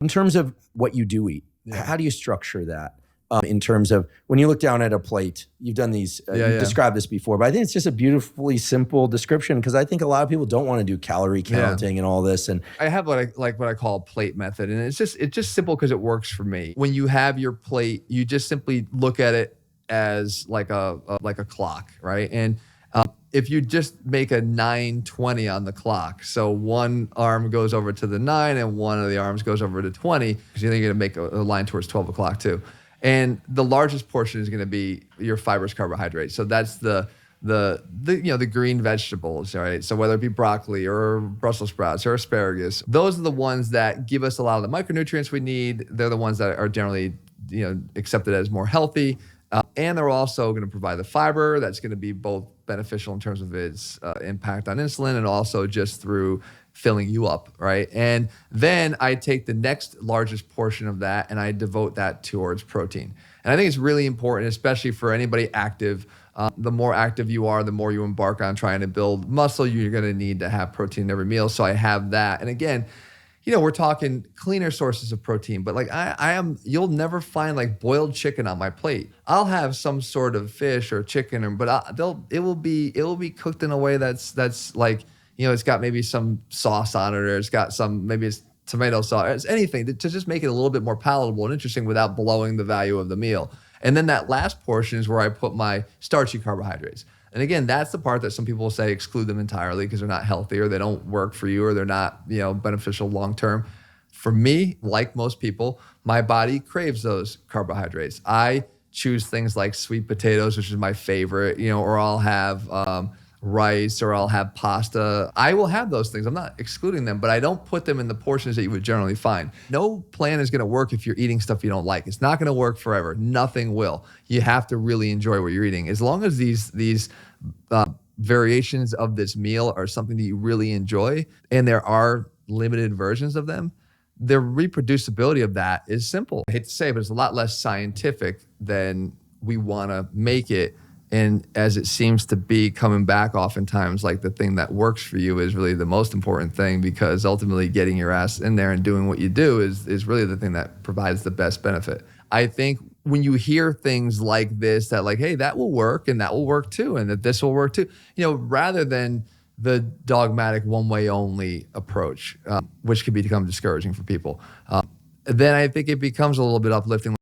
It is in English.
In terms of what you do eat, how do you structure that? In terms of when you look down at a plate, you've done these, you've described this before, but I think it's just a beautifully simple description because I think a lot of people don't want to do calorie counting and all this. And I have what I call a plate method, and it's just simple because it works for me. When you have your plate, you just simply look at it as like a clock, right? And if you just make a 9:20 on the clock, so one arm goes over to the 9 and one of the arms goes over to 20, because you're going to make a line towards 12 o'clock too. And the largest portion is going to be your fibrous carbohydrates. So that's the green vegetables, right? So whether it be broccoli or Brussels sprouts or asparagus, those are the ones that give us a lot of the micronutrients we need. They're the ones that are generally accepted as more healthy. And they're also going to provide the fiber that's going to be both beneficial in terms of its impact on insulin and also just through filling you up, right? And then I take the next largest portion of that and I devote that towards protein. And I think it's really important, especially for anybody active. The more active you are, the more you embark on trying to build muscle, you're going to need to have protein in every meal. So I have that. And again, we're talking cleaner sources of protein, but like you'll never find like boiled chicken on my plate. I'll have some sort of fish or chicken, but it will be cooked in a way that's like, it's got maybe some sauce on it, or it's got maybe it's tomato sauce, it's anything to just make it a little bit more palatable and interesting without blowing the value of the meal. And then that last portion is where I put my starchy carbohydrates. And again, that's the part that some people will say exclude them entirely because they're not healthy or they don't work for you or they're not, beneficial long-term. For me, like most people, my body craves those carbohydrates. I choose things like sweet potatoes, which is my favorite, or I'll have rice or I'll have pasta. I will have those things. I'm not excluding them, but I don't put them in the portions that you would generally find. No plan is going to work if you're eating stuff you don't like. It's not going to work forever. Nothing will. You have to really enjoy what you're eating. As long as these variations of this meal are something that you really enjoy, and there are limited versions of them, the reproducibility of that is simple. I hate to say it, but it's a lot less scientific than we want to make it. And as it seems to be coming back oftentimes, like the thing that works for you is really the most important thing, because ultimately getting your ass in there and doing what you do is really the thing that provides the best benefit. I think when you hear things like this, that like, hey, that will work and that will work too, and that this will work too, rather than the dogmatic one-way only approach, which can become discouraging for people, then I think it becomes a little bit uplifting.